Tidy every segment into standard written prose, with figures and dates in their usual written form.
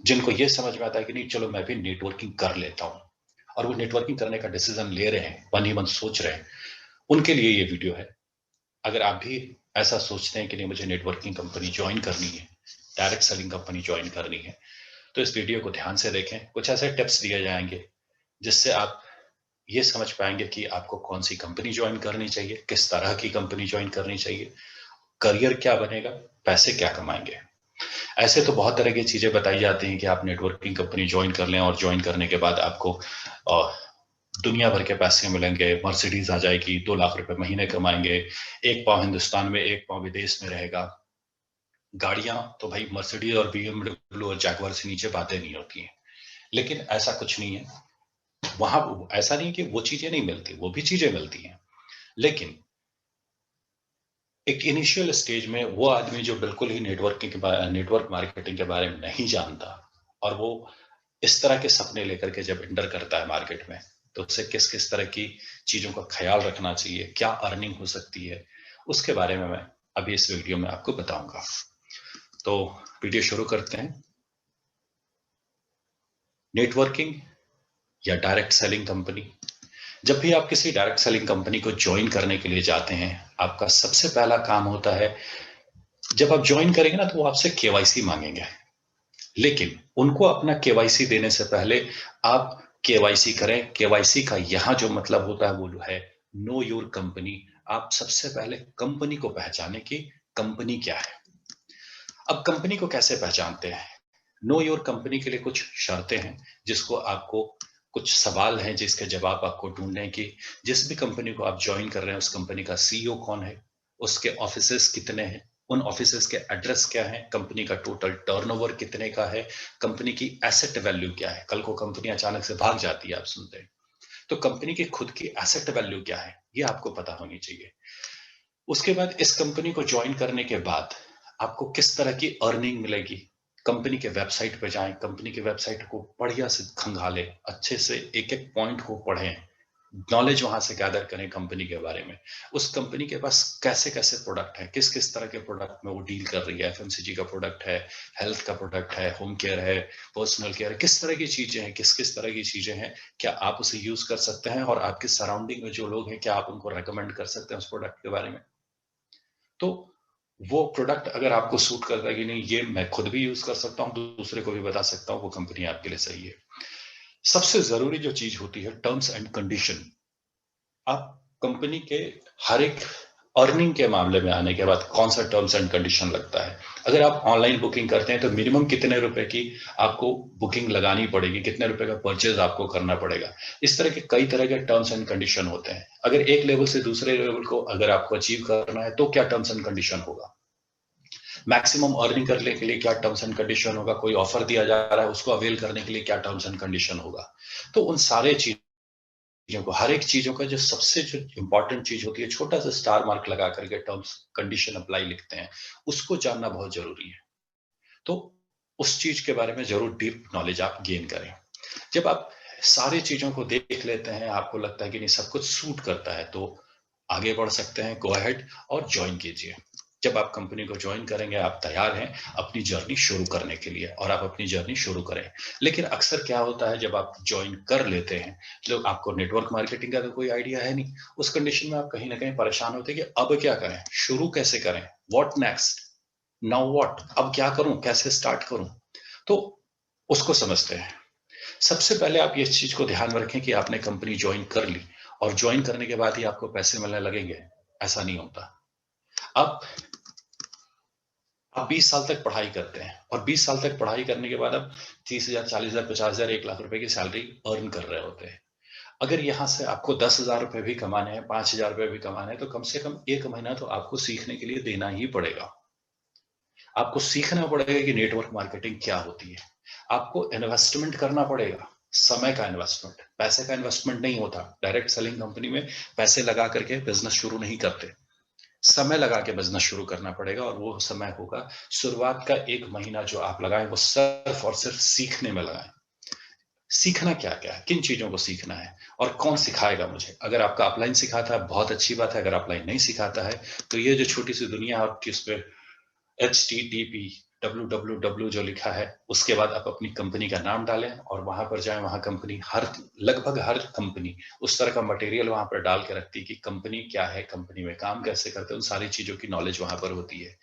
जिनको ये समझ में आता है कि नहीं चलो मैं भी नेटवर्किंग कर लेता हूं, और वो नेटवर्किंग करने का डिसीजन ले रहे हैं, मन ही मन सोच रहे हैं, उनके लिए ये वीडियो है। अगर आप भी ऐसा सोचते हैं कि नहीं मुझे नेटवर्किंग कंपनी ज्वाइन करनी है, डायरेक्ट सेलिंग कंपनी ज्वाइन करनी है, तो इस वीडियो को ध्यान से देखें। कुछ ऐसे टिप्स दिए जाएंगे जिससे आप ये समझ पाएंगे कि आपको कौन सी कंपनी ज्वाइन करनी चाहिए, किस तरह की कंपनी ज्वाइन करनी चाहिए, करियर क्या बनेगा, पैसे क्या कमाएंगे। ऐसे तो बहुत तरह की चीजें बताई जाती हैं कि आप नेटवर्किंग कंपनी ज्वाइन कर लें और ज्वाइन करने के बाद आपको दुनिया भर के पैसे मिलेंगे, मर्सिडीज आ जाएगी, 2 लाख रुपए महीने कमाएंगे, एक पाव हिंदुस्तान में एक पाव विदेश में रहेगा। गाड़ियां तो भाई मर्सिडीज और बीएमडब्ल्यू और जैगवार से नीचे बातें नहीं होती हैं। लेकिन ऐसा कुछ नहीं है, वहां ऐसा नहीं कि वो चीजें नहीं मिलती, वो भी चीजें मिलती हैं। लेकिन एक इनिशियल स्टेज में वो आदमी जो बिल्कुल ही नेटवर्क मार्केटिंग के बारे में नहीं जानता, और वो इस तरह के सपने लेकर के जब एंटर करता है मार्केट में, तो उसे किस किस तरह की चीजों का ख्याल रखना चाहिए, क्या अर्निंग हो सकती है, उसके बारे में मैं अभी इस वीडियो में आपको बताऊंगा। तो वीडियो शुरू करते हैं। नेटवर्किंग या डायरेक्ट सेलिंग कंपनी। जब भी आप किसी डायरेक्ट सेलिंग कंपनी को ज्वाइन करने के लिए जाते हैं, आपका सबसे पहला काम होता है, जब आप ज्वाइन करेंगे ना तो वो आपसे केवाईसी मांगेंगे। लेकिन उनको अपना केवाईसी देने से पहले आप केवाईसी करें। केवाईसी का यहां जो मतलब होता है वो है नो योर कंपनी। आप सबसे पहले कंपनी को पहचाने कि कंपनी क्या है। अब कंपनी को कैसे पहचानते हैं? नो योर कंपनी के लिए कुछ शर्तें हैं, जिसको आपको, कुछ सवाल हैं जिसके जवाब आपको ढूंढने की। जिस भी कंपनी को आप ज्वाइन कर रहे हैं उस कंपनी का सीईओ कौन है, उसके ऑफिसेस कितने हैं, उन ऑफिसेस के एड्रेस क्या है, कंपनी का टोटल टर्नओवर कितने का है, कंपनी की एसेट वैल्यू क्या है। कल को कंपनी अचानक से भाग जाती है, आप सुनते हैं, तो कंपनी की खुद की एसेट वैल्यू क्या है, ये आपको पता होनी चाहिए। उसके बाद इस कंपनी को ज्वाइन करने के बाद आपको किस तरह की अर्निंग मिलेगी। कंपनी के वेबसाइट पे जाएं, कंपनी के वेबसाइट को बढ़िया से खंगालें, अच्छे से एक एक पॉइंट को पढ़ें, नॉलेज वहां से गैदर करें कंपनी के बारे में। उस कंपनी के पास कैसे कैसे प्रोडक्ट है, किस किस तरह के प्रोडक्ट में वो डील कर रही है, एफएमसीजी का प्रोडक्ट है, हेल्थ का प्रोडक्ट है, होम केयर है, पर्सनल केयर है, किस तरह की चीजें हैं, किस किस तरह की चीजें हैं, क्या आप उसे यूज कर सकते हैं, और आपके सराउंडिंग में जो लोग हैं क्या आप उनको रेकमेंड कर सकते हैं उस प्रोडक्ट के बारे में। तो वो प्रोडक्ट अगर आपको सूट करता है कि नहीं ये मैं खुद भी यूज कर सकता हूं, दूसरे को भी बता सकता हूं, वो कंपनी आपके लिए सही है। सबसे जरूरी जो चीज होती है टर्म्स एंड कंडीशन। आप कंपनी के हर एक अर्निंग के मामले में आने के बाद कौन सा टर्म्स एंड कंडीशन लगता है। अगर आप ऑनलाइन बुकिंग करते हैं तो मिनिमम कितने रुपए की आपको बुकिंग लगानी पड़ेगी, कितने रुपए का परचेज आपको करना पड़ेगा। इस तरह के कई तरह के टर्म्स एंड कंडीशन होते हैं। अगर एक लेवल से दूसरे लेवल को अगर आपको अचीव करना है तो क्या टर्म्स एंड कंडीशन होगा। मैक्सिमम अर्निंग करने के लिए क्या टर्म्स एंड कंडीशन होगा, कोई ऑफर दिया जा रहा है उसको अवेल करने के लिए क्या टर्म्स एंड कंडीशन होगा। तो उन सारे चीजों को, हर एक चीजों का जो सबसे जो इंपॉर्टेंट चीज होती है, छोटा सा स्टार मार्क लगा करके टर्म्स कंडीशन अप्लाई लिखते हैं, उसको जानना बहुत जरूरी है। तो उस चीज के बारे में जरूर डीप नॉलेज आप गेन करें। जब आप सारी चीजों को देख लेते हैं, आपको लगता है कि नहीं सब कुछ सूट करता है, तो आगे बढ़ सकते हैं, गो अहेड और ज्वाइन कीजिए। जब आप कंपनी को ज्वाइन करेंगे आप तैयार हैं अपनी जर्नी शुरू करने के लिए, और आप अपनी जर्नी शुरू करें। लेकिन अक्सर क्या होता है, जब आप ज्वाइन कर लेते हैं तो आपको नेटवर्क मार्केटिंग का तो कोई आइडिया है नहीं, उस कंडीशन में आप कहीं ना कहीं परेशान होते हैं कि अब क्या करें, शुरू कैसे करें, व्हाट नेक्स्ट, नाउ व्हाट, अब क्या करूं, कैसे स्टार्ट करूं। तो उसको समझते हैं। सबसे पहले आप इस चीज को ध्यान में रखें कि आपने कंपनी ज्वाइन कर ली और ज्वाइन करने के बाद ही आपको पैसे मिलने लगेंगे, ऐसा नहीं होता। अब आप 20 साल तक पढ़ाई करते हैं, और 20 साल तक पढ़ाई करने के बाद आप 30,000, 40,000, 50,000, 1 लाख रुपए की सैलरी अर्न कर रहे होते हैं। अगर यहां से आपको 10,000 रुपए भी कमाने हैं, 5,000 रुपए भी कमाने हैं, तो कम से कम 1 महीना तो आपको सीखने के लिए देना ही पड़ेगा। आपको सीखना पड़ेगा कि नेटवर्क मार्केटिंग क्या होती है। आपको इन्वेस्टमेंट करना पड़ेगा, समय का इन्वेस्टमेंट, पैसे का इन्वेस्टमेंट नहीं होता। डायरेक्ट सेलिंग कंपनी में पैसे लगा करके बिजनेस शुरू नहीं करते, समय लगा के बिजनेस शुरू करना पड़ेगा, और वो समय होगा शुरुआत का 1 महीना जो आप लगाएं वो सिर्फ और सिर्फ सीखने में लगाएं। सीखना क्या क्या है, किन चीजों को सीखना है, और कौन सिखाएगा मुझे। अगर आपका अपलाइन सिखाता है बहुत अच्छी बात है, अगर अपलाइन नहीं सिखाता है तो ये जो छोटी सी दुनिया है, और किस पे HTTP www जो लिखा है, उसके बाद आप अपनी कंपनी का नाम डालें और वहां पर जाएं। वहां कंपनी लगभग हर कंपनी उस तरह का मटेरियल वहां पर डाल के रखती है कि कंपनी क्या है, कंपनी में काम कैसे करते हैं, उन सारी चीजों की नॉलेज वहां पर होती है।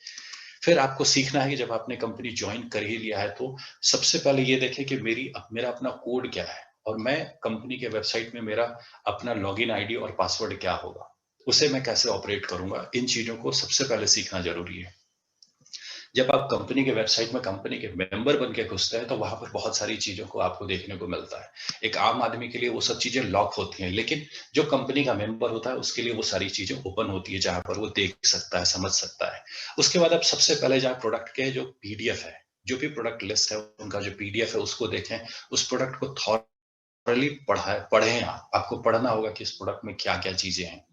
फिर आपको सीखना है कि जब आपने कंपनी ज्वाइन कर ही लिया है तो सबसे पहले ये देखें कि मेरा अपना कोड क्या है और मैं कंपनी के वेबसाइट में मेरा अपना लॉगिन आईडी और पासवर्ड क्या होगा, उसे मैं कैसे ऑपरेट करूंगा। इन चीजों को सबसे पहले सीखना जरूरी है। जब आप कंपनी के वेबसाइट में कंपनी के मेंबर बन के घुसते हैं तो वहां पर बहुत सारी चीजों को आपको देखने को मिलता है। एक आम आदमी के लिए वो सब चीजें लॉक होती हैं, लेकिन जो कंपनी का मेंबर होता है उसके लिए वो सारी चीजें ओपन होती है, जहां पर वो देख सकता है, समझ सकता है। उसके बाद आप सबसे पहले जहाँ प्रोडक्ट के जो पीडीएफ है, जो भी प्रोडक्ट लिस्ट है उनका जो पीडीएफ है उसको देखें। उस प्रोडक्ट को थॉरली पढ़ें। आपको पढ़ना होगा कि इस प्रोडक्ट में क्या क्या चीजें हैं।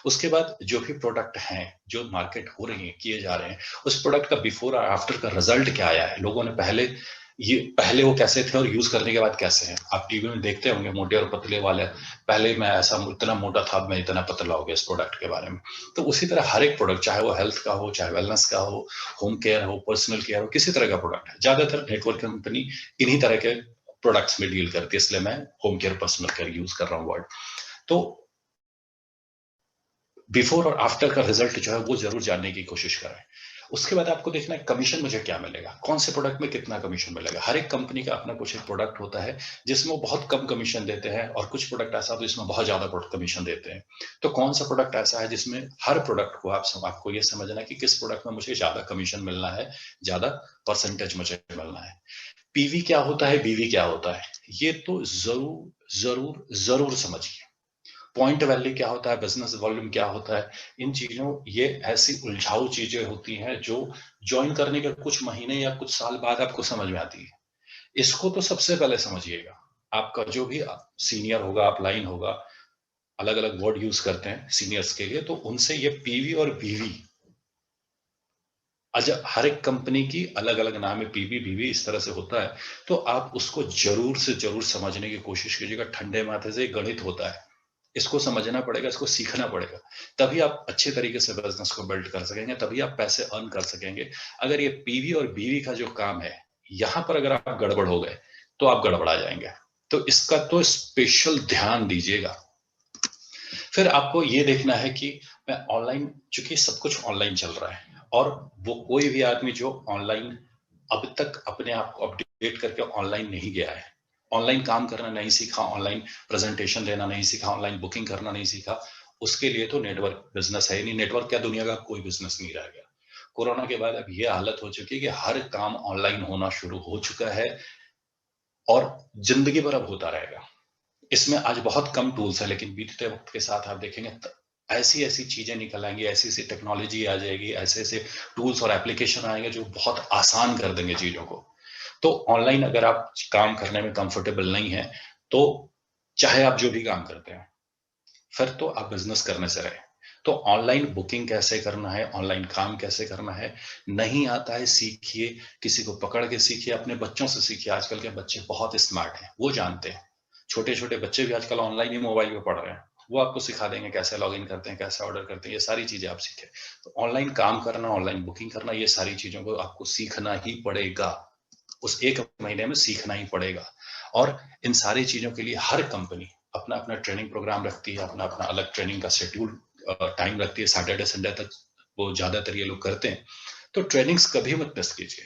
उसके बाद जो भी प्रोडक्ट हैं जो मार्केट हो रही है, किए जा रहे हैं, उस प्रोडक्ट का बिफोर और आफ्टर का रिजल्ट क्या आया है, लोगों ने पहले वो कैसे थे और यूज करने के बाद कैसे हैं। आप टीवी में देखते होंगे मोटे और पतले वाले, पहले मैं ऐसा इतना मोटा था, अब मैं इतना पतला हो गया इस प्रोडक्ट के बारे में। तो उसी तरह हर एक प्रोडक्ट, चाहे वो हेल्थ का हो, चाहे वेलनेस का हो, होम केयर हो, पर्सनल केयर हो, किसी तरह का प्रोडक्ट है, ज्यादातर नेटवर्क कंपनी इन्हीं तरह के प्रोडक्ट्स में डील करती है, इसलिए मैं home care personal care use कर रहा हूँ वर्ड। तो बिफोर और आफ्टर का रिजल्ट जो है वो जरूर जानने की कोशिश करें। उसके बाद आपको देखना है कमीशन मुझे क्या मिलेगा, कौन से प्रोडक्ट में कितना कमीशन मिलेगा। हर एक कंपनी का अपना कुछ एक प्रोडक्ट होता है जिसमें वो बहुत कम कमीशन देते हैं और कुछ प्रोडक्ट ऐसा तो इसमें बहुत ज्यादा कमीशन देते हैं। तो कौन सा प्रोडक्ट ऐसा है जिसमें हर प्रोडक्ट को आपको ये समझना है कि किस प्रोडक्ट में मुझे ज्यादा कमीशन मिलना है, ज्यादा परसेंटेज मुझे मिलना है। पीवी क्या होता है, बीवी क्या होता है, ये तो जरूर जरूर जरूर समझिए। पॉइंट वैल्यू क्या होता है, बिजनेस वॉल्यूम क्या होता है, इन चीजों, ये ऐसी उलझाऊ चीजें होती हैं जो ज्वाइन करने के कुछ महीने या कुछ साल बाद आपको समझ में आती है। इसको तो सबसे पहले समझिएगा। आपका जो भी सीनियर होगा, अपलाइन होगा, अलग अलग वर्ड यूज करते हैं सीनियर्स के लिए, तो उनसे ये पीवी और बीवी, अच्छा हर एक कंपनी की अलग अलग नाम है, पीवी बीवी इस तरह से होता है। तो आप उसको जरूर से जरूर समझने की कोशिश कीजिएगा। ठंडे माथे से गणित होता है, इसको समझना पड़ेगा, इसको सीखना पड़ेगा। तभी आप अच्छे तरीके से बिजनेस को बिल्ड कर सकेंगे, तभी आप पैसे अर्न कर सकेंगे। अगर ये पीवी और बीवी का जो काम है, यहां पर अगर आप गड़बड़ हो गए तो आप गड़बड़ा जाएंगे। तो इसका तो स्पेशल ध्यान दीजिएगा। फिर आपको ये देखना है कि मैं ऑनलाइन, चूंकि सब कुछ ऑनलाइन चल रहा है और वो कोई भी आदमी जो ऑनलाइन अब तक अपने आप को अपडेट करके ऑनलाइन नहीं गया है, ऑनलाइन काम करना नहीं सीखा, ऑनलाइन प्रेजेंटेशन देना नहीं सीखा, ऑनलाइन बुकिंग करना नहीं सीखा, उसके लिए तो नेटवर्क बिजनेस है ही नहीं। नेटवर्क क्या, दुनिया का कोई बिजनेस नहीं रह गया। कोरोना के बाद अब ये हालत हो चुकी है कि हर काम ऑनलाइन होना शुरू हो चुका है और जिंदगी भर अब होता रहेगा। इसमें आज बहुत कम टूल्स है, लेकिन बीतते वक्त के साथ आप देखेंगे ऐसी ऐसी चीजें निकल आएंगी, ऐसी ऐसी टेक्नोलॉजी आ जाएगी, ऐसे ऐसे टूल्स और एप्लीकेशन आएंगे जो बहुत आसान कर देंगे चीजों को। तो ऑनलाइन अगर आप काम करने में कंफर्टेबल नहीं है, तो चाहे आप जो भी काम करते हैं, फिर तो आप बिजनेस करने से रहे। तो ऑनलाइन बुकिंग कैसे करना है, ऑनलाइन काम कैसे करना है, नहीं आता है सीखिए, किसी को पकड़ के सीखिए, अपने बच्चों से सीखिए। आजकल के बच्चे बहुत स्मार्ट हैं, वो जानते हैं। छोटे छोटे बच्चे भी आजकल ऑनलाइन ही मोबाइल पे पढ़ रहे हैं, वो आपको सिखा देंगे कैसे लॉग इन करते हैं, कैसे ऑर्डर करते हैं, ये सारी चीजें आप सीखें। तो ऑनलाइन काम करना, ऑनलाइन बुकिंग करना, ये सारी चीजों को आपको सीखना ही पड़ेगा। उस एक महीने में सीखना ही पड़ेगा। और इन सारी चीजों के लिए हर कंपनी अपना अपना ट्रेनिंग प्रोग्राम रखती है, अपना अपना अलग ट्रेनिंग का शेड्यूल टाइम रखती है। सैटरडे संडे तक वो ज्यादातर ये लोग करते हैं। तो ट्रेनिंग्स कभी मत मिस कीजिए।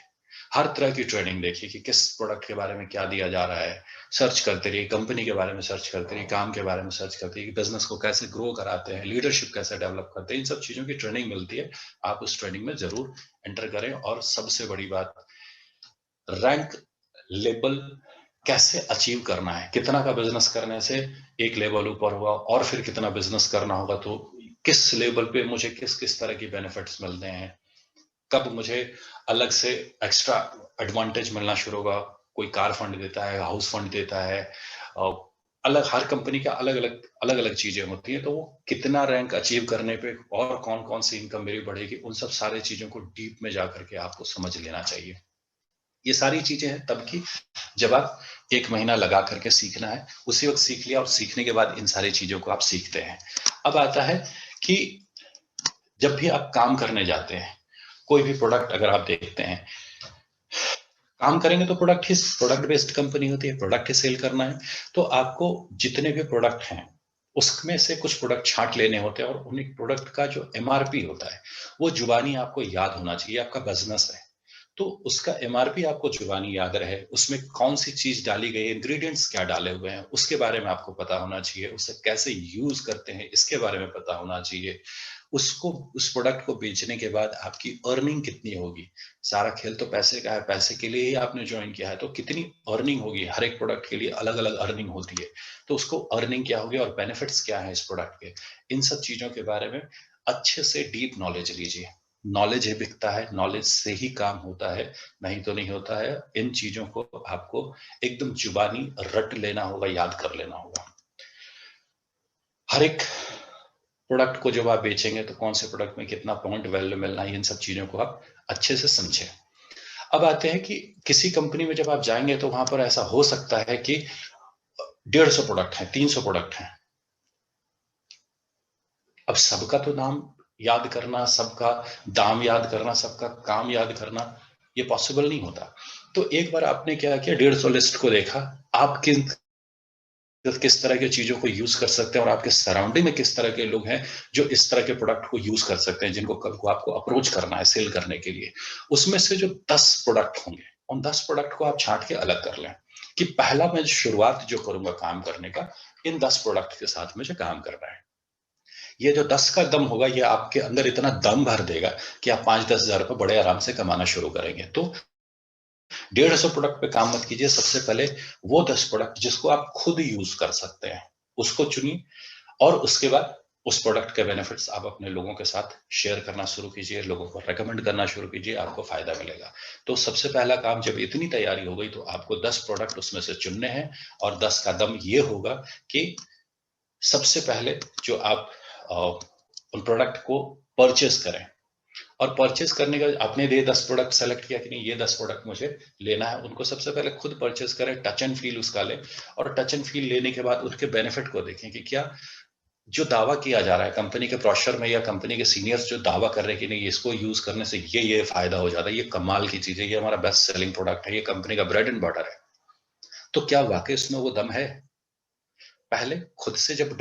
हर तरह की ट्रेनिंग देखिए कि किस प्रोडक्ट के बारे में क्या दिया जा रहा है। सर्च करते रहिए, कंपनी के बारे में सर्च करते रहिए, काम के बारे में सर्च करते रहिए, बिजनेस को कैसे ग्रो कराते हैं, लीडरशिप कैसे डेवलप करते हैं, इन सब चीजों की ट्रेनिंग मिलती है। आप उस ट्रेनिंग में जरूर एंटर करें। और सबसे बड़ी बात, रैंक लेवल कैसे अचीव करना है, कितना का बिजनेस करने से एक लेवल ऊपर हुआ और फिर कितना बिजनेस करना होगा, तो किस लेवल पे मुझे किस किस तरह की बेनिफिट्स मिलते हैं, कब मुझे अलग से एक्स्ट्रा एडवांटेज मिलना शुरू होगा। कोई कार फंड देता है, हाउस फंड देता है, अलग हर कंपनी का अलग अलग चीजें होती हैं। तो वो कितना रैंक अचीव करने पे और कौन कौन सी इनकम मेरी बढ़ेगी, उन सब सारे चीजों को डीप में जाकर के आपको समझ लेना चाहिए। ये सारी चीजें हैं तब की जब आप एक महीना लगा करके सीखना है, उसी वक्त सीख लिया और सीखने के बाद इन सारी चीजों को आप सीखते हैं। अब आता है कि जब भी आप काम करने जाते हैं, कोई भी प्रोडक्ट अगर आप देखते हैं, काम करेंगे तो प्रोडक्ट बेस्ड कंपनी होती है, प्रोडक्ट ही सेल करना है। तो आपको जितने भी प्रोडक्ट हैं उसमें से कुछ प्रोडक्ट छांट लेने होते हैं और उन्हीं प्रोडक्ट का जो एमआरपी होता है वो जुबानी आपको याद होना चाहिए। आपका बिजनेस है तो उसका एमआरपी आपको जुबानी याद रहे, उसमें कौन सी चीज डाली गई है, इंग्रेडिएंट्स क्या डाले हुए हैं उसके बारे में आपको पता होना चाहिए, उसे कैसे यूज करते हैं इसके बारे में पता होना चाहिए। उसको उस प्रोडक्ट को बेचने के बाद आपकी अर्निंग कितनी होगी। सारा खेल तो पैसे का है, पैसे के लिए ही आपने ज्वाइन किया है तो कितनी अर्निंग होगी। हर एक प्रोडक्ट के लिए अलग अलग अर्निंग होती है, तो उसको अर्निंग क्या होगी और बेनिफिट्स क्या है इस प्रोडक्ट के, इन सब चीजों के बारे में अच्छे से डीप नॉलेज लीजिए। नॉलेज ही बिकता है, नॉलेज से ही काम होता है, नहीं तो नहीं होता है। इन चीजों को आपको एकदम जुबानी रट लेना होगा, याद कर लेना होगा। हर एक प्रोडक्ट को जब आप बेचेंगे तो कौन से प्रोडक्ट में कितना पॉइंट वैल्यू मिलना है, इन सब चीजों को आप अच्छे से समझें। अब आते हैं कि किसी कंपनी में जब आप जाएंगे तो वहां पर ऐसा हो सकता है कि 150 प्रोडक्ट हैं, 300 प्रोडक्ट हैं। अब सबका तो नाम याद करना, सबका दाम याद करना, सबका काम याद करना ये पॉसिबल नहीं होता। तो एक बार आपने क्या किया, 150 लिस्ट को देखा, आप किस तरह की चीजों को यूज कर सकते हैं और आपके सराउंडिंग में किस तरह के लोग हैं जो इस तरह के प्रोडक्ट को यूज कर सकते हैं, जिनको कल को आपको अप्रोच करना है सेल करने के लिए। उसमें से जो 10 प्रोडक्ट होंगे उन 10 प्रोडक्ट को आप छांट के अलग कर लें कि पहला मैं शुरुआत जो करूंगा काम करने का, इन 10 प्रोडक्ट के साथ मुझे काम करना है। ये जो 10 का दम होगा ये आपके अंदर इतना दम भर देगा कि आप 5-10 हजार रुपए बड़े आराम से कमाना शुरू करेंगे। तो 150 प्रोडक्ट पे काम मत कीजिए, सबसे पहले वो 10 प्रोडक्ट जिसको आप खुद यूज कर सकते हैं उसको चुनिए और उसके बाद उस प्रोडक्ट के बेनिफिट्स आप अपने लोगों के साथ शेयर करना शुरू कीजिए, लोगों को रेकमेंड करना शुरू कीजिए, आपको फायदा मिलेगा। तो सबसे पहला काम, जब इतनी तैयारी हो गई तो आपको 10 प्रोडक्ट उसमें से चुनने हैं और 10 का दम ये होगा कि सबसे पहले जो आप उन प्रोडक्ट को परचेस करें। और परचेस करने का आपने ये 10 प्रोडक्ट सेलेक्ट किया कि नहीं ये 10 प्रोडक्ट मुझे लेना है, उनको सबसे पहले खुद परचेस करें, टच एंड फील उसका लें और टच एंड फील लेने के बाद उसके बेनिफिट को देखें कि क्या जो दावा किया जा रहा है कंपनी के ब्रोशर में या कंपनी के सीनियर्स जो दावा कर रहे हैं कि नहीं इसको यूज करने से ये फायदा हो जाता है, ये कमाल की चीज है, ये हमारा बेस्ट सेलिंग प्रोडक्ट है, ये कंपनी का ब्रेड एंड बटर है, तो क्या वाकई उसमें वो दम है। पहले खुद से जब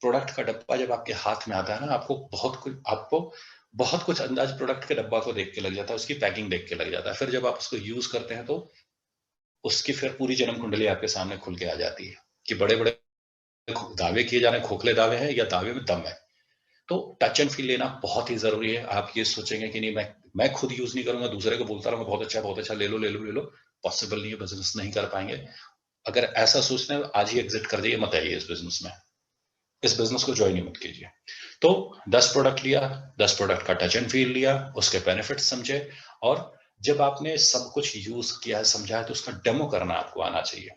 प्रोडक्ट का डब्बा जब आपके हाथ में आता है ना, आपको बहुत कुछ अंदाज प्रोडक्ट के डब्बा को देख के लग जाता है, उसकी पैकिंग देख के लग जाता है। फिर जब आप उसको यूज करते हैं तो उसकी फिर पूरी जन्म कुंडली आपके सामने खुल के आ जाती है कि बड़े बड़े दावे किए जा रहे हैं, खोखले दावे हैं या दावे में दम है। तो टच एंड फील लेना बहुत ही जरूरी है। आप ये सोचेंगे कि नहीं मैं खुद यूज नहीं करूंगा, दूसरे को बोलता रहूंगा बहुत अच्छा ले लो ले लो ले लो, पॉसिबल नहीं है, बिजनेस नहीं कर पाएंगे। अगर ऐसा सोचना है आज ही एग्जिट कर दिए, मत आइए इस बिजनेस में, इस बिजनेस को ज्वाइन ही मत कीजिए। तो 10 प्रोडक्ट लिया, 10 प्रोडक्ट का टच एंड फील लिया, उसके बेनिफिट समझे और जब आपने सब कुछ यूज किया है, समझा है, तो उसका डेमो करना आपको आना चाहिए।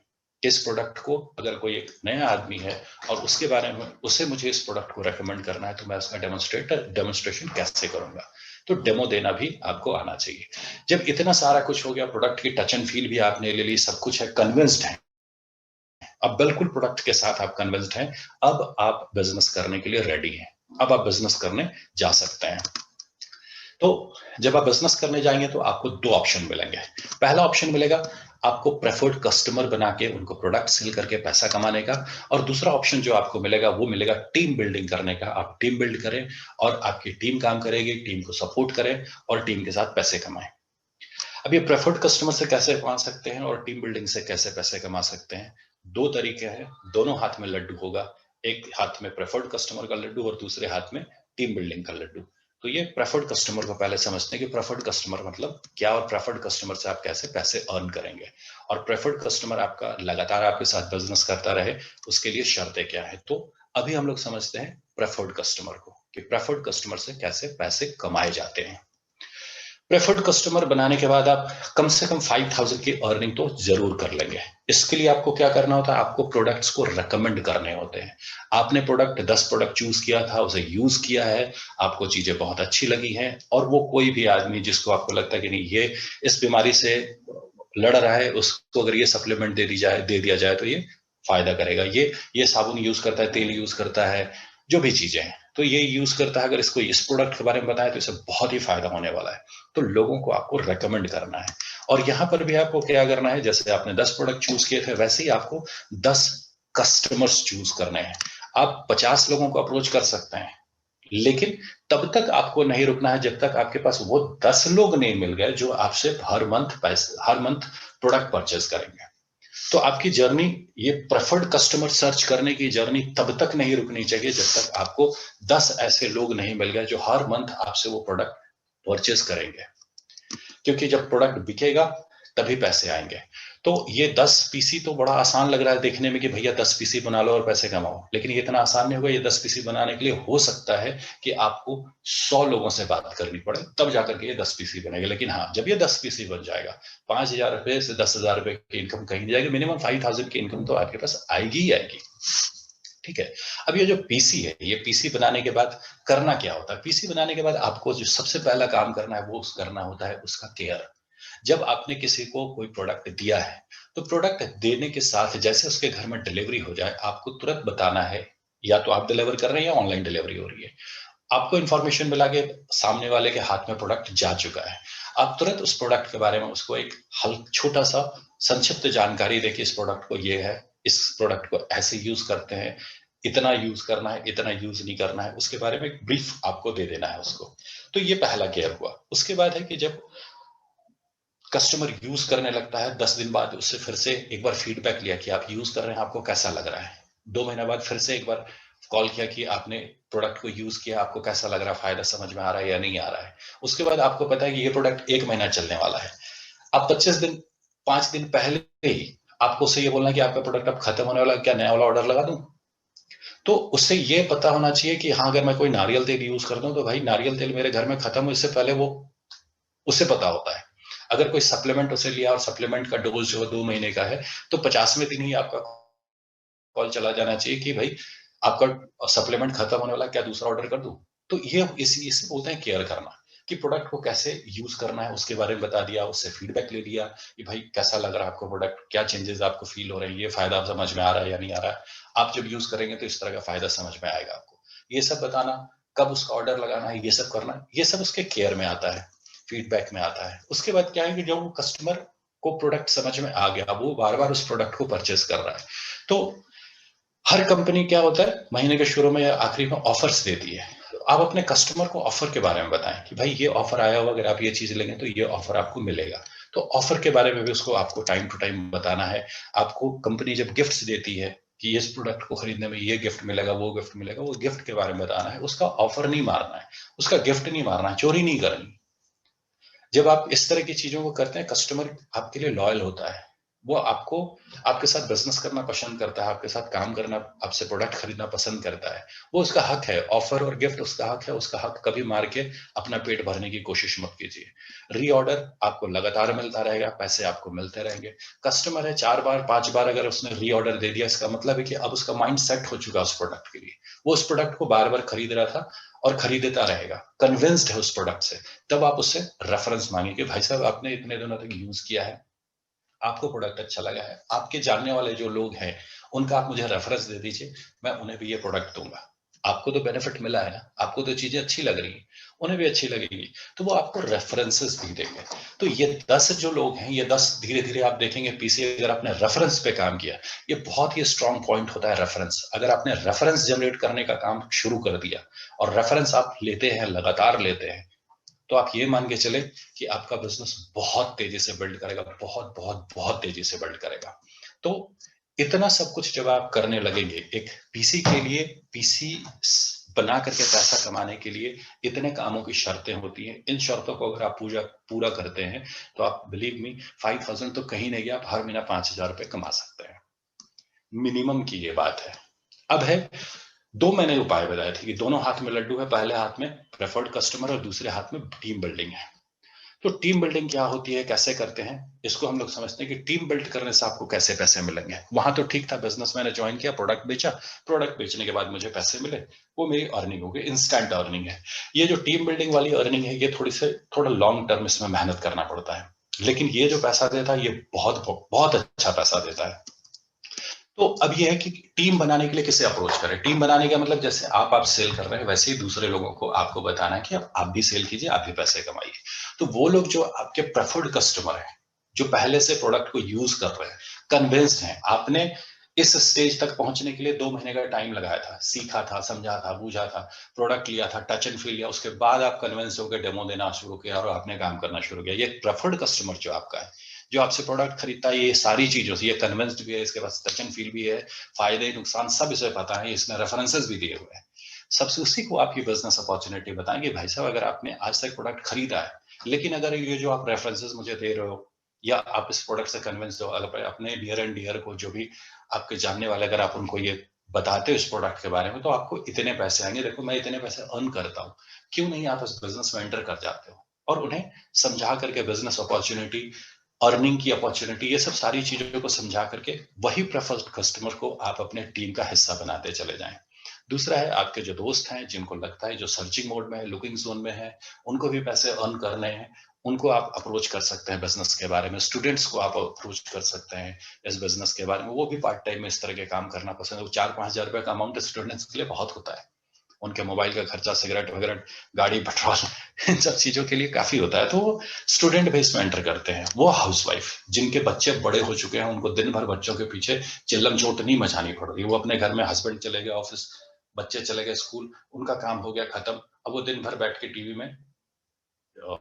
इस प्रोडक्ट को अगर कोई एक नया आदमी है और उसके बारे में उसे मुझे इस प्रोडक्ट को रेकमेंड करना है तो मैं उसका डेमोन्स्ट्रेशन कैसे करूंगा, तो डेमो देना भी आपको आना चाहिए। जब इतना सारा कुछ हो गया, प्रोडक्ट की टच एंड फील भी आपने ले ली, सब कुछ है, कन्विंस्ड है, अब बिल्कुल प्रोडक्ट के साथ आप कन्विंस्ड हैं, अब आप बिजनेस करने के लिए रेडी हैं, अब आप बिजनेस करने जा सकते हैं। तो जब आप बिजनेस करने जाएंगे तो आपको 2 ऑप्शन मिलेंगे। पहला ऑप्शन मिलेगा आपको प्रेफर्ड कस्टमर बना के उनको प्रोडक्ट सेल करके पैसा कमाने का, और दूसरा ऑप्शन जो आपको मिलेगा वो मिलेगा टीम बिल्डिंग करने का। आप टीम बिल्ड करें और आपकी टीम काम करेगी, टीम को सपोर्ट करें और टीम के साथ पैसे कमाएं। अब ये प्रेफर्ड कस्टमर से कैसे कमा सकते हैं और टीम बिल्डिंग से कैसे पैसे कमा सकते हैं, 2 तरीके हैं, दोनों हाथ में लड्डू होगा। एक हाथ में प्रेफर्ड कस्टमर का लड्डू और दूसरे हाथ में टीम बिल्डिंग का लड्डू। तो ये प्रेफर्ड कस्टमर को पहले समझते हैं कि प्रेफर्ड कस्टमर मतलब क्या और प्रेफर्ड कस्टमर से आप कैसे पैसे अर्न करेंगे, और प्रेफर्ड कस्टमर आपका लगातार आपके साथ बिजनेस करता रहे उसके लिए शर्तें क्या है। तो अभी हम लोग समझते हैं प्रेफर्ड कस्टमर को कि प्रेफर्ड कस्टमर से कैसे पैसे कमाए जाते हैं। प्रेफर्ड कस्टमर बनाने के बाद आप कम से कम 5000 की अर्निंग तो जरूर कर लेंगे। इसके लिए आपको क्या करना होता है, आपको प्रोडक्ट्स को रेकमेंड करने होते हैं। आपने 10 प्रोडक्ट चूज किया था, उसे यूज किया है, आपको चीजें बहुत अच्छी लगी हैं, और वो कोई भी आदमी जिसको आपको लगता है कि नहीं ये इस बीमारी से लड़ रहा है, उसको अगर ये सप्लीमेंट दे दिया जाए तो ये फायदा करेगा, ये साबुन यूज करता है, तेल यूज करता है, जो भी चीजें हैं, तो ये यूज करता है, अगर इसको इस प्रोडक्ट के बारे में बताएं तो इसे बहुत ही फायदा होने वाला है। तो लोगों को आपको रेकमेंड करना है। और यहां पर भी आपको क्या करना है, जैसे आपने 10 प्रोडक्ट चूज किए थे वैसे ही आपको 10 कस्टमर्स चूज करने हैं। आप 50 लोगों को अप्रोच कर सकते हैं, लेकिन तब तक आपको नहीं रुकना है जब तक आपके पास वो 10 लोग नहीं मिल गए जो आपसे हर मंथ प्रोडक्ट परचेज करेंगे। तो आपकी जर्नी, ये प्रेफर्ड कस्टमर सर्च करने की जर्नी तब तक नहीं रुकनी चाहिए जब तक आपको 10 ऐसे लोग नहीं मिल गए जो हर मंथ आपसे वो प्रोडक्ट परचेज करेंगे। क्योंकि जब प्रोडक्ट बिकेगा तभी पैसे आएंगे। तो ये 10 पीसी तो बड़ा आसान लग रहा है देखने में कि भैया 10 पीसी बना लो और पैसे कमाओ, लेकिन ये इतना आसान नहीं होगा। ये 10 पीसी बनाने के लिए हो सकता है कि आपको 100 लोगों से बात करनी पड़े, तब जाकर के ये 10 पीसी बनेगा। लेकिन हाँ, जब ये 10 पीसी बन जाएगा, 5,000 रुपए से 10,000 रुपए की इनकम कहीं नहीं जाएगी, मिनिमम 5,000 की इनकम तो आपके पास आएगी ही आएगी। ठीक है। अब ये जो पीसी है, ये पीसी बनाने के बाद करना क्या होता है? पीसी बनाने के बाद आपको जो सबसे पहला काम करना है वो करना होता है उसका केयर। जब आपने किसी को कोई प्रोडक्ट दिया है, तो प्रोडक्ट देने के साथ जैसे उसके घर में डिलीवरी हो जाए, आपको तुरंत बताना है, या तो आप डिलीवर कर रहे हैं या ऑनलाइन डिलीवरी हो रही है। आपको इंफॉर्मेशन मिला कि सामने वाले के हाथ में प्रोडक्ट जा चुका है। आप तुरंत उस प्रोडक्ट के बारे में उसको एक छोटा सा संक्षिप्त जानकारी देके, इस प्रोडक्ट को ये है, इस प्रोडक्ट को ऐसे यूज करते हैं, इतना यूज करना है, इतना यूज नहीं करना है, उसके बारे में एक ब्रीफ आपको दे देना है उसको। तो ये पहला केयर हुआ। उसके बाद है कि जब कस्टमर यूज करने लगता है, 10 दिन बाद उससे फिर से एक बार फीडबैक लिया कि आप यूज कर रहे हैं, आपको कैसा लग रहा है। 2 महीने बाद फिर से एक बार कॉल किया कि आपने प्रोडक्ट को यूज किया, आपको कैसा लग रहा है, फायदा समझ में आ रहा है या नहीं आ रहा है। उसके बाद आपको पता है कि ये प्रोडक्ट 1 महीना चलने वाला है। अब 5 दिन पहले ही आपको उससे ये बोलना कि आपका प्रोडक्ट अब खत्म होने वाला है, क्या नया वाला ऑर्डर लगा दूं? तो उससे ये पता होना चाहिए कि हाँ, अगर मैं कोई नारियल तेल यूज करता हूं तो भाई नारियल तेल मेरे घर में खत्म हो, इससे पहले वो उसे पता होता है। अगर कोई सप्लीमेंट उसे लिया और सप्लीमेंट का डोज जो 2 महीने का है, तो 50वें दिन ही आपका कॉल चला जाना चाहिए कि भाई आपका सप्लीमेंट खत्म होने वाला, क्या दूसरा ऑर्डर कर दूं? तो ये इसे बोलते हैं केयर करना, कि प्रोडक्ट को कैसे यूज करना है उसके बारे में बता दिया, उससे फीडबैक ले लिया कि भाई कैसा लग रहा है आपको प्रोडक्ट, क्या चेंजेस आपको फील हो रहे हैं, ये फायदा समझ में आ रहा है या नहीं आ रहा है। आप जब यूज करेंगे तो इस तरह का फायदा समझ में आएगा आपको। ये सब बताना, कब उसका ऑर्डर लगाना है, ये सब करना, ये सब उसके केयर में आता है, फीडबैक में आता है। उसके बाद क्या है कि जब वो कस्टमर को प्रोडक्ट समझ में आ गया, वो बार बार उस प्रोडक्ट को परचेस कर रहा है, तो हर कंपनी क्या होता है, महीने के शुरू में या आखिरी में ऑफर्स देती है। तो आप अपने कस्टमर को ऑफर के बारे में बताएं कि भाई ये ऑफर आया हुआ, अगर आप ये चीज लेंगे तो ये ऑफर आपको मिलेगा। तो ऑफर के बारे में भी उसको आपको टाइम टू टाइम बताना है। आपको कंपनी जब गिफ्ट्स देती है कि इस प्रोडक्ट को खरीदने में ये गिफ्ट मिलेगा, वो गिफ्ट मिलेगा, वो गिफ्ट के बारे में बताना है। उसका ऑफर नहीं मारना है, उसका गिफ्ट नहीं मारना है, चोरी नहीं करनी। जब आप इस तरह की चीजों को करते हैं, कस्टमर आपके लिए लॉयल होता है। वो आपको, आपके साथ बिजनेस करना पसंद करता है, आपके साथ काम करना, आपसे प्रोडक्ट खरीदना पसंद करता है। वो उसका हक है, ऑफर और गिफ्ट उसका हक है। उसका हक कभी मार के अपना पेट भरने की कोशिश मत कीजिए। रीऑर्डर आपको लगातार मिलता रहेगा, पैसे आपको मिलते रहेंगे। कस्टमर है, 4 बार 5 बार अगर उसने रीऑर्डर दे दिया, इसका मतलब है कि अब उसका माइंड सेट हो चुका उस प्रोडक्ट के लिए। वो उस प्रोडक्ट को बार बार खरीद रहा था और खरीदता रहेगा, कन्विंस्ड है उस प्रोडक्ट से। तब आप उससे रेफरेंस मांगे कि भाई साहब आपने इतने दिनों तक यूज किया है, आपको प्रोडक्ट अच्छा लगा है, आपके जानने वाले जो लोग हैं उनका आप मुझे रेफरेंस दे दीजिए, मैं उन्हें भी ये प्रोडक्ट दूंगा। आपको तो बेनिफिट मिला है ना, आपको तो चीजें अच्छी लग रही हैं, उन्हें भी अच्छी लगेगी, तो वो आपको रेफरेंसेस भी देंगे। तो ये 10 जो लोग हैं, ये 10 धीरे धीरे आप देखेंगे पीछे, अगर आपने रेफरेंस पे काम किया, ये बहुत ही स्ट्रॉन्ग पॉइंट होता है रेफरेंस। अगर आपने रेफरेंस जनरेट करने का काम शुरू कर दिया और रेफरेंस आप लेते हैं, लगातार लेते हैं, तो आप ये मान के चले कि आपका बिजनेस बहुत तेजी से बिल्ड करेगा, बहुत बहुत बहुत तेजी से बिल्ड करेगा। तो इतना सब कुछ जब आप करने लगेंगे, एक पीसी के लिए, पीसी बना करके पैसा कमाने के लिए इतने कामों की शर्तें होती हैं। इन शर्तों को अगर आप पूरा करते हैं तो आप बिलीव मी, 5,000 तो कहीं नहीं गया, आप हर महीना 5,000 रुपए कमा सकते हैं, मिनिमम की ये बात है। अब है, 2 मैंने उपाय बताए थे कि दोनों हाथ में लड्डू है, पहले हाथ में प्रेफर्ड कस्टमर और दूसरे हाथ में टीम बिल्डिंग है। तो टीम बिल्डिंग क्या होती है, कैसे करते हैं, इसको हम लोग समझते हैं कि टीम बिल्ड करने से आपको कैसे पैसे मिलेंगे। वहां तो ठीक था, बिजनेस मैंने ज्वाइन किया, प्रोडक्ट बेचा, प्रोडक्ट बेचने के बाद मुझे पैसे मिले, वो मेरी अर्निंग हो गई, इंस्टेंट अर्निंग है। ये जो टीम बिल्डिंग वाली अर्निंग है, ये थोड़ा लॉन्ग टर्म इसमें मेहनत करना पड़ता है, लेकिन ये जो पैसा देता है ये बहुत बहुत अच्छा पैसा देता है। तो अब ये है कि टीम बनाने के लिए किसे अप्रोच करें। टीम बनाने का मतलब जैसे आप सेल कर रहे हैं, वैसे ही दूसरे लोगों को आपको बताना है कि अब आप भी सेल कीजिए, आप भी पैसे कमाइए। तो वो लोग जो आपके प्रेफर्ड कस्टमर है, जो पहले से प्रोडक्ट को यूज कर रहे हैं, कन्विंस्ड हैं, आपने इस स्टेज तक पहुंचने के लिए 2 महीने का टाइम लगाया था, सीखा था, समझा था, बूझा था, प्रोडक्ट लिया था, टच एंड फील लिया, उसके बाद आप कन्विंस होकर डेमो देना शुरू किया और आपने काम करना शुरू किया। ये प्रेफर्ड कस्टमर जो आपका है, जो आपसे प्रोडक्ट खरीदता है, ये सारी चीजों से ये कन्विंस्ड भी है, इसके पास टच एंड फील भी है, फायदे नुकसान सब इसे पता है, इसने रेफरेंसेस भी दिए हुए हैं। सबसे उसी को आप ये बिजनेस अपॉर्चुनिटी बताएंगे, भाई साहब अगर आपने आज तक प्रोडक्ट खरीदा है, लेकिन अगर ये जो आप रेफरेंसेस मुझे दे रहे हो या आप इस प्रोडक्ट से कन्विंस हो, अगर अपने डियर एंड डियर को, जो भी आपके जानने वाले, अगर आप उनको ये बताते हो इस प्रोडक्ट के बारे में, तो आपको इतने पैसे आएंगे, देखो मैं इतने पैसे अर्न करता हूँ, क्यों नहीं आप इस बिजनेस में एंटर कर जाते हो। और उन्हें समझा करके बिजनेस अपॉर्चुनिटी, अर्निंग की अपॉर्चुनिटी, ये सब सारी चीजों को समझा करके वही प्रेफर्ड कस्टमर को आप अपने टीम का हिस्सा बनाते चले जाएं। दूसरा है आपके जो दोस्त हैं, जिनको लगता है, जो सर्चिंग मोड में है, लुकिंग जोन में है, उनको भी पैसे अर्न करने हैं, उनको आप अप्रोच कर सकते हैं बिजनेस के बारे में। स्टूडेंट्स को आप अप्रोच कर सकते हैं इस बिजनेस के बारे में, वो भी पार्ट टाइम में इस तरह के काम करना पसंद है। 4-5 हजार रुपए का अमाउंट स्टूडेंट्स के लिए बहुत होता है, उनके मोबाइल का खर्चा, सिगरेट वगैरह, गाड़ी, पेट्रोल, इन सब चीजों के लिए काफी होता है। तो वो स्टूडेंट बेस में एंटर करते हैं। वो हाउसवाइफ जिनके बच्चे बड़े हो चुके हैं, उनको दिन भर बच्चों के पीछे चिल्लम चोट नहीं मचानी पड़ रही, वो अपने घर में, हस्बैंड चले गए ऑफिस, बच्चे चले गए स्कूल, उनका काम हो गया खत्म, अब वो दिन भर बैठ के टीवी में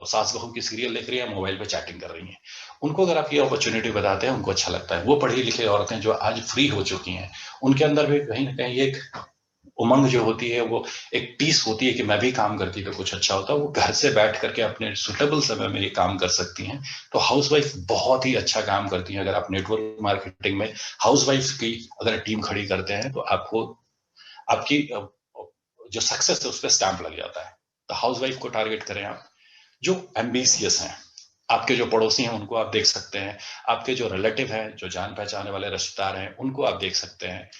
सास बहू की सीरियल देख रही है, मोबाइल पे चैटिंग कर रही हैं। उनको अगर आप ये अपॉर्चुनिटी बताते हैं, उनको अच्छा लगता है। वो पढ़ी लिखी औरतें जो आज फ्री हो चुकी हैं, उनके अंदर भी कहीं ना कहीं एक उमंग जो होती है, वो एक पीस होती है कि मैं भी काम करती तो कुछ अच्छा होता। वो घर से बैठ करके अपने सुटेबल समय में ये काम कर सकती हैं। तो हाउसवाइफ बहुत ही अच्छा काम करती हैं। अगर आप नेटवर्क मार्केटिंग में हाउसवाइफ की अगर टीम खड़ी करते हैं, तो आपको आपकी जो सक्सेस है उस पर स्टैंप लग जाता है। तो हाउसवाइफ को टारगेट करें आप, जो एम्बिशियस हैं। आपके जो पड़ोसी हैं उनको आप देख सकते हैं, आपके जो रिलेटिव हैं, जो जान पहचाने वाले रिश्तेदार हैं, उनको आप देख सकते हैं।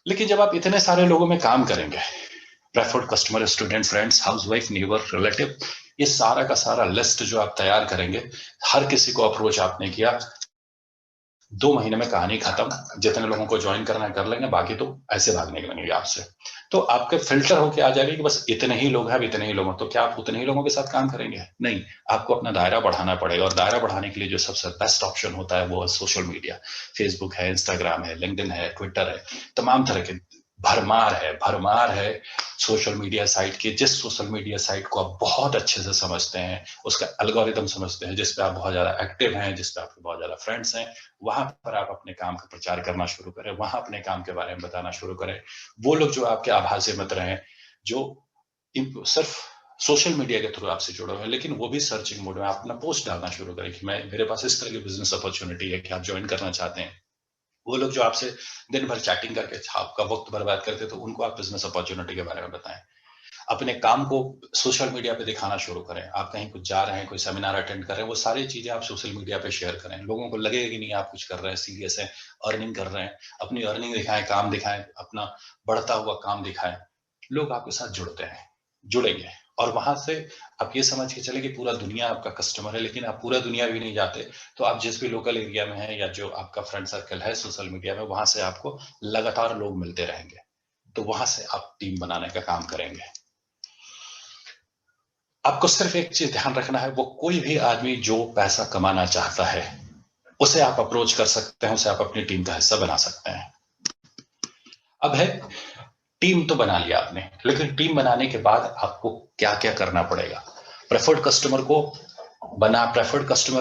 लेकिन जब आप इतने सारे लोगों में काम करेंगे, preferred customer, student, friends, housewife, neighbour, relative, ये सारा का सारा लिस्ट जो आप तैयार करेंगे, हर किसी को अप्रोच आपने किया, 2 महीने में कहानी खत्म। जितने लोगों को ज्वाइन करना है कर लेंगे, बाकी तो ऐसे भागने लगेंगे आपसे। तो आपके फिल्टर होके आ जाएगा कि बस इतने ही लोग हैं, इतने ही लोग। तो क्या आप उतने ही लोगों के साथ काम करेंगे? नहीं, आपको अपना दायरा बढ़ाना पड़ेगा। और दायरा बढ़ाने के लिए जो सबसे बेस्ट ऑप्शन होता है वो है सोशल मीडिया। फेसबुक है, इंस्टाग्राम है, लिंक्डइन है, ट्विटर है, तमाम तरह के भरमार है सोशल मीडिया साइट की। जिस सोशल मीडिया साइट को आप बहुत अच्छे से समझते हैं, उसका एल्गोरिदम समझते हैं, जिस पे आप बहुत ज्यादा एक्टिव हैं, जिस पे आपके बहुत ज्यादा फ्रेंड्स हैं, वहां पर आप अपने काम का प्रचार करना शुरू करें, वहां अपने काम के बारे में बताना शुरू करें। वो लोग जो आपके आभासी मित्र हैं, जो सिर्फ सोशल मीडिया के थ्रू आपसे जुड़े हुए हैं, लेकिन वो भी सर्चिंग मोड में, आप अपना पोस्ट डालना शुरू करें कि मैं, मेरे पास इस तरह की बिजनेस अपॉर्चुनिटी है कि आप ज्वाइन करना चाहते हैं। वो लोग जो आपसे दिन भर चैटिंग करके आपका वक्त बर्बाद करते, तो उनको आप बिजनेस अपॉर्चुनिटी के बारे में बताएं। अपने काम को सोशल मीडिया पे दिखाना शुरू करें। आप कहीं कुछ जा रहे हैं, कोई सेमिनार अटेंड कर रहे हैं, वो सारी चीजें आप सोशल मीडिया पे शेयर करें। लोगों को लगेगा कि नहीं आप कुछ कर रहे हैं, सीरियस है, अर्निंग कर रहे हैं। अपनी अर्निंग दिखाएं, काम दिखाएं, अपना बढ़ता हुआ काम दिखाएं। लोग आपके साथ जुड़ते हैं, जुड़ेंगे। और वहां से आप ये समझ के चले कि पूरा दुनिया आपका कस्टमर है। लेकिन आप पूरा दुनिया भी नहीं जाते, तो आप जिस भी लोकल एरिया में है, या जो आपका फ्रेंड सर्कल है सोशल मीडिया में, वहां से आपको लगातार लोग मिलते रहेंगे। तो वहां से आप टीम बनाने का काम करेंगे। आपको सिर्फ एक चीज ध्यान रखना है, वो कोई भी आदमी जो पैसा कमाना चाहता है, उसे आप अप्रोच कर सकते हैं, उसे आप अपनी टीम का हिस्सा बना सकते हैं। अब है, टीम तो बना लिया आपने, लेकिन टीम बनाने के बाद आपको क्या क्या करना पड़ेगा। प्रेफर्ड कस्टमर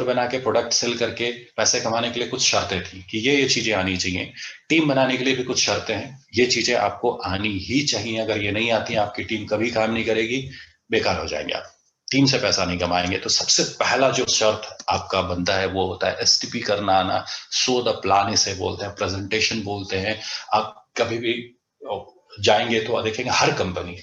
बना के प्रोडक्ट सेल करके पैसे कमाने के लिए कुछ शर्तें थी कि ये चीजें आनी चाहिए। टीम बनाने के लिए भी कुछ शर्तें हैं, ये चीजें आपको आनी ही चाहिए। अगर ये नहीं आती, आपकी टीम कभी काम नहीं करेगी, बेकार हो जाएंगे आप, टीम से पैसा नहीं कमाएंगे। तो सबसे पहला जो शर्त आपका बनता है वो होता है एसटीपी करना आना। शो द प्लान इसे बोलते हैं, प्रेजेंटेशन बोलते हैं। आप कभी भी जाएंगे तो देखेंगे हर कंपनी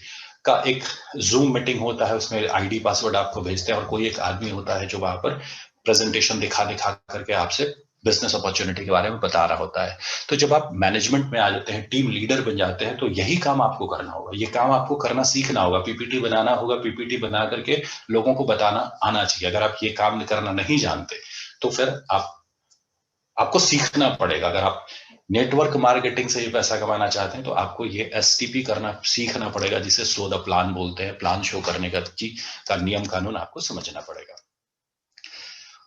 का एक जूम मीटिंग होता है, उसमें आईडी पासवर्ड आपको भेजते हैं, और कोई एक आदमी होता है जो वहां पर प्रेजेंटेशन दिखा दिखा करके आपसे बिजनेस अपॉर्चुनिटी के बारे में बता रहा होता है। तो जब आप मैनेजमेंट में आ जाते हैं, टीम लीडर बन जाते हैं, तो यही काम आपको करना होगा। ये काम आपको करना सीखना होगा, पीपीटी बनाना होगा। पीपीटी बना करके लोगों को बताना आना चाहिए। अगर आप ये काम करना नहीं जानते, तो फिर आपको सीखना पड़ेगा। अगर आप नेटवर्क मार्केटिंग से ही पैसा कमाना चाहते हैं तो आपको ये एसटीपी करना सीखना पड़ेगा, जिसे शो द प्लान बोलते हैं। प्लान शो करने का नियम कानून आपको समझना पड़ेगा।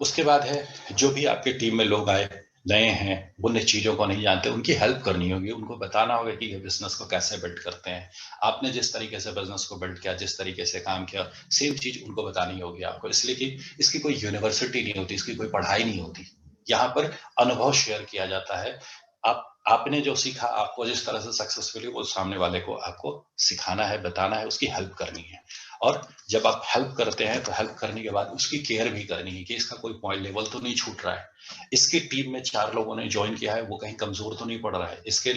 उसके बाद है, जो भी आपके टीम में लोग आए नए हैं, उन चीजों को नहीं जानते, उनकी हेल्प करनी होगी, उनको बताना होगा कि ये बिजनेस को कैसे बिल्ड करते हैं। आपने जिस तरीके से बिजनेस को बिल्ड किया, जिस तरीके से काम किया, सेम चीज उनको बतानी होगी आपको। इसलिए कि इसकी कोई यूनिवर्सिटी नहीं होती, इसकी कोई पढ़ाई नहीं होती, यहाँ पर अनुभव शेयर किया जाता है। आपने जो सीखा, आपको जिस तरह से सक्सेसफुली वो सामने वाले को आपको सिखाना है, बताना है, उसकी हेल्प करनी है। और जब आप हेल्प करते हैं तो हेल्प करने के बाद उसकी केयर भी करनी है कि इसका कोई पॉइंट लेवल तो नहीं छूट रहा है, इसकी टीम में 4 लोगों ने ज्वाइन किया है, वो कहीं कमजोर तो नहीं पड़ रहा है, इसके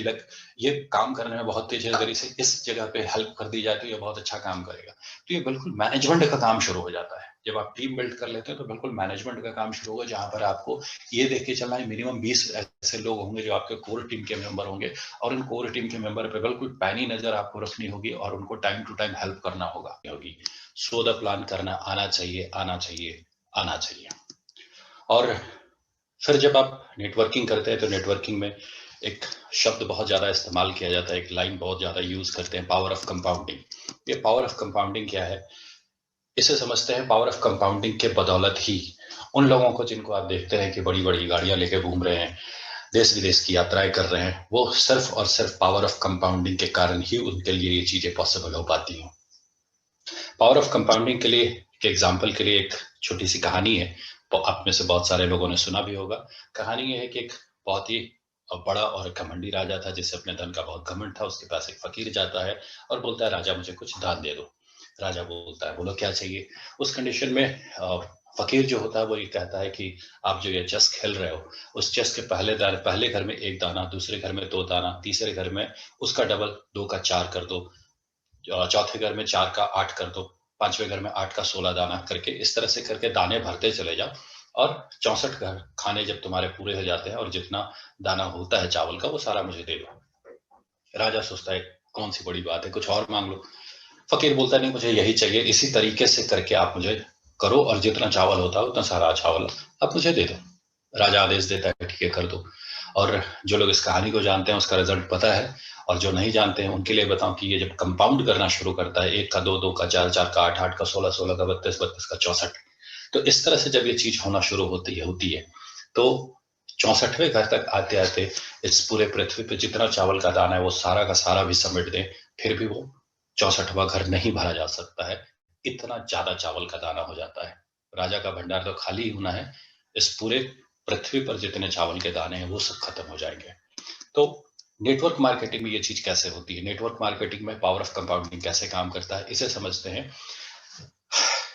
ये काम करने में बहुत तेज है, अगर इसे इस जगह पे हेल्प कर दी जाए तो ये बहुत अच्छा काम करेगा। तो ये बिल्कुल मैनेजमेंट का काम शुरू हो जाता है। जब आप टीम बिल्ड कर लेते हैं तो बिल्कुल मैनेजमेंट का काम शुरू होगा, जहां पर आपको ये देख के चलना है मिनिमम 20 ऐसे लोग होंगे जो आपके कोर टीम के मेंबर होंगे, और इन कोर टीम के मेंबर पे बिल्कुल पैनी नजर आपको रखनी होगी और उनको टाइम टू टाइम हेल्प करना होगी। सो द प्लान करना आना चाहिए, आना चाहिए, आना चाहिए। और फिर जब आप नेटवर्किंग करते हैं तो नेटवर्किंग में एक शब्द बहुत ज्यादा इस्तेमाल किया जाता है, एक लाइन बहुत ज्यादा यूज करते हैं, पावर ऑफ कंपाउंडिंग। ये पावर ऑफ कंपाउंडिंग क्या है, इसे समझते हैं पावर ऑफ कंपाउंडिंग के बदौलत ही उन लोगों को जिनको आप देखते हैं कि बड़ी बड़ी गाड़ियां लेके घूम रहे हैं, देश विदेश की यात्राएं कर रहे हैं, वो सिर्फ और सिर्फ पावर ऑफ कंपाउंडिंग के कारण ही उनके लिए ये चीजें पॉसिबल हो पाती हैं। पावर ऑफ कंपाउंडिंग के लिए, एक एग्जाम्पल के लिए एक छोटी सी कहानी है, तो आप में से बहुत सारे लोगों ने सुना भी होगा। कहानी ये है कि एक बहुत ही बड़ा और घमंडी राजा था, जिसे अपने धन का बहुत घमंड था। उसके पास एक फकीर जाता है और बोलता है, राजा मुझे कुछ दान दे दो। राजा बोलता है, बोलो क्या चाहिए। उस कंडीशन में फकीर जो होता है वो ये कहता है कि आप जो ये चेस खेल रहे हो, उस चेस के पहले घर में 1 दाना, दूसरे घर में 2 दाना, तीसरे घर में उसका डबल 2 का 4 कर दो, चौथे घर में 4 का 8 कर दो, पांचवें घर में 8 का 16 दाना करके, इस तरह से करके दाने भरते चले जाओ। और 64 घर खाने जब तुम्हारे पूरे हो जाते हैं और जितना दाना होता है चावल का वो सारा मुझे दे दो। राजा सोचता है कौन सी बड़ी बात है, कुछ और मांग लो। फकीर बोलता नहीं, मुझे यही चाहिए, इसी तरीके से करके आप मुझे करो और जितना चावल होता है उतना सारा चावल आप मुझे दे दो। राजा आदेश देता है, ठीक है कर दो। और जो लोग इस कहानी को जानते हैं उसका रिजल्ट पता है, और जो नहीं जानते हैं उनके लिए बताऊं कि ये जब कंपाउंड करना शुरू करता है, 1 का 2, 2 का 4, 4 का 8, 8 का 16, 16 का 32, 32 का 64, तो इस तरह से जब ये चीज होना शुरू होती है तो 64वें घर तक आते आते इस पूरे पृथ्वी पे जितना चावल का दाना है वो सारा का सारा भी समेट दें, फिर भी वो 64वां घर नहीं भरा जा सकता है। इतना ज्यादा चावल का दाना हो जाता है। राजा का भंडार तो खाली ही होना है, इस पूरे पृथ्वी पर जितने चावल के दाने हैं वो सब खत्म हो जाएंगे। तो नेटवर्क मार्केटिंग में ये चीज कैसे होती है, नेटवर्क मार्केटिंग में पावर ऑफ कंपाउंडिंग कैसे काम करता है, इसे समझते हैं।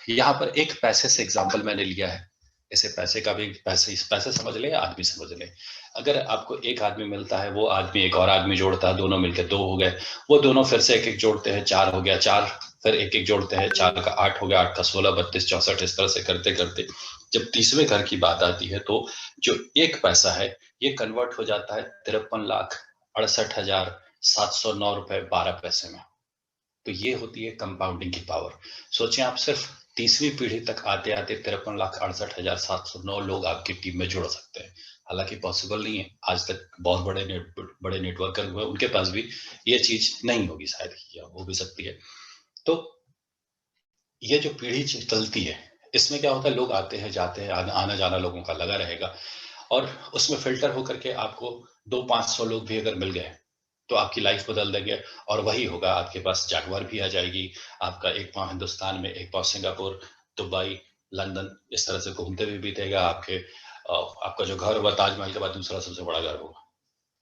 यहाँ पर एक पैसे से एग्जांपल मैंने लिया है, इसे पैसे का भी पैसे समझ ले, आदमी समझ ले। अगर आपको एक आदमी मिलता है, वो आदमी एक और आदमी जोड़ता है, दोनों मिलकर 2 हो गए, वो दोनों फिर से एक एक जोड़ते हैं, 4 हो गया, 4 फिर एक एक जोड़ते हैं, 4 का 8 हो गया, 8 का 16, 32, 64, इस तरह से करते करते जब 30वें घर की बात आती है तो जो एक पैसा है ये कन्वर्ट हो जाता है 53,68,709 रुपए 12 पैसे में। तो ये होती है कंपाउंडिंग की पावर। सोचें आप सिर्फ 30वीं पीढ़ी तक आते आते 53,68,709 लोग आपकी टीम में जुड़ सकते हैं। हालांकि पॉसिबल नहीं है, आज तक बहुत बड़े नेटवर्कर हुए, उनके पास भी ये चीज नहीं होगी, शायद या हो भी सकती है। तो ये जो पीढ़ी चलती है, इसमें क्या होता है, लोग आते हैं जाते हैं, आना जाना लोगों का लगा रहेगा, और उसमें फिल्टर होकर के आपको 200-500 लोग भी अगर मिल गए तो आपकी लाइफ बदल देंगे। और वही होगा, आपके पास जैगवार भी आ जाएगी, आपका एक पाँव हिंदुस्तान में, एक पाँव सिंगापुर, दुबई, लंदन, इस तरह से घूमते हुए बीतेगा। आपका जो घर होगा ताजमहल के बाद दूसरा सबसे बड़ा घर होगा,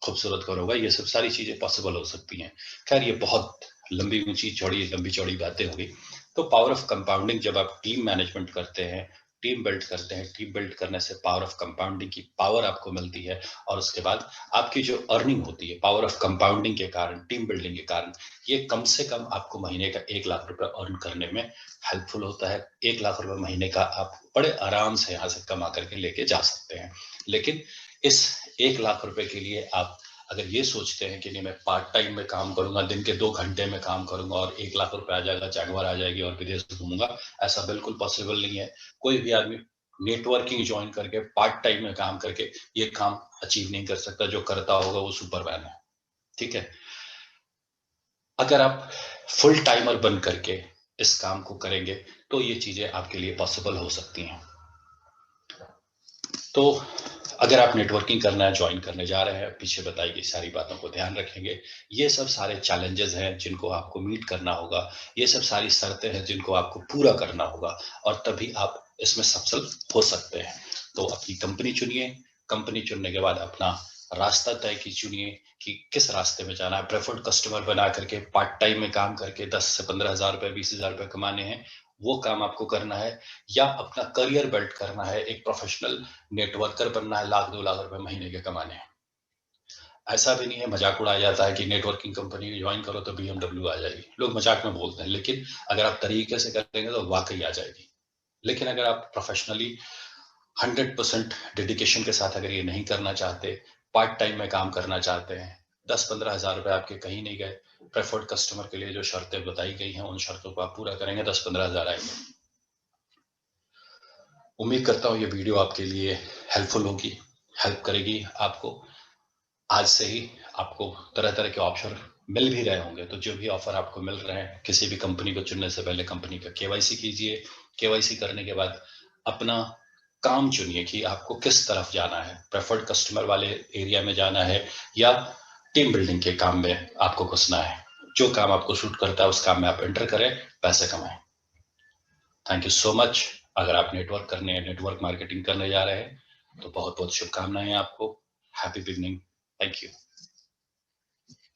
खूबसूरत घर होगा। ये सब सारी चीजें पॉसिबल हो सकती हैं। खैर ये बहुत लंबी चौड़ी बातें होगी। तो पावर ऑफ कंपाउंडिंग, जब आप टीम मैनेजमेंट करते हैं, टीम बिल्ड करते हैं, टीम बिल्ड करने से पावर ऑफ कंपाउंडिंग की पावर आपको मिलती है, और उसके बाद आपकी जो अर्निंग होती है पावर ऑफ कंपाउंडिंग के कारण, टीम बिल्डिंग के कारण, ये कम से कम आपको महीने का 1 लाख रुपए अर्न करने में हेल्पफुल होता है। 1 लाख रुपए महीने का आप बड़े आराम से यहाँ से कमा करके लेके जा सकते हैं। लेकिन इस 1 लाख रुपए के लिए आप अगर ये सोचते हैं कि नहीं मैं पार्ट टाइम में काम करूंगा, दिन के 2 घंटे में काम करूंगा और 1 लाख रुपए आ जाएगा, जैगवार आ जाएगी और विदेश घूमूंगा, ऐसा बिल्कुल पॉसिबल नहीं है। कोई भी आदमी नेटवर्किंग ज्वाइन करके पार्ट टाइम में काम करके ये काम अचीव नहीं कर सकता। जो करता होगा वो सुपरमैन है, ठीक है। अगर आप फुल टाइमर बन करके इस काम को करेंगे तो ये चीजें आपके लिए पॉसिबल हो सकती हैं। तो अगर आप नेटवर्किंग करना ज्वाइन करने जा रहे हैं, पीछे बताई गई सारी बातों को ध्यान रखेंगे। ये सब सारे चैलेंजेस हैं जिनको आपको मीट करना होगा, ये सब सारी शर्तें हैं जिनको आपको पूरा करना होगा, और तभी आप इसमें सफल हो सकते हैं। तो अपनी कंपनी चुनिए, कंपनी चुनने के बाद अपना रास्ता तय की चुनिए कि किस रास्ते में जाना है। प्रेफर्ड कस्टमर बना करके पार्ट टाइम में काम करके 10 से 15 हजार रुपए, 20 हजार रुपए कमाने हैं, वो काम आपको करना है, या अपना करियर बिल्ड करना है, एक प्रोफेशनल नेटवर्कर बनना है, 1-2 लाख रुपए महीने के कमाने हैं। ऐसा भी नहीं है, मजाक उड़ाया जाता है कि नेटवर्किंग कंपनी ज्वाइन करो तो BMW आ जाएगी, लोग मजाक में बोलते हैं, लेकिन अगर आप तरीके से करेंगे तो वाकई आ जाएगी। लेकिन अगर आप प्रोफेशनली 100% डेडिकेशन के साथ अगर ये नहीं करना चाहते, पार्ट टाइम में काम करना चाहते हैं, 10-15 हजार रुपए आपके कहीं नहीं गए, प्रेफर्ड कस्टमर के लिए जो शर्तें बताई गई हैं उन शर्तों को आप पूरा करेंगे, 10-15 हजार आएंगे। उम्मीद करता हूँ ये वीडियो आपके लिए हेल्पफुल होगी, हेल्प करेगी आपको। आज से ही आपको तरह तरह के ऑप्शन मिल भी रहे होंगे, तो जो भी ऑफर आपको मिल रहे हैं, किसी भी कंपनी को चुनने से पहले कंपनी का केवाईसी कीजिए। केवाईसी करने के बाद अपना काम चुनिए कि आपको किस तरफ जाना है, प्रेफर्ड कस्टमर वाले एरिया में जाना है या टीम बिल्डिंग के काम में आपको घुसना है। जो काम आपको सूट करता है उस काम में आप एंटर करें, पैसे कमाएं। Thank you so much. अगर आप नेटवर्क मार्केटिंग करने जा रहे हैं तो बहुत बहुत शुभकामनाएं आपको। Happy beginning. Thank you.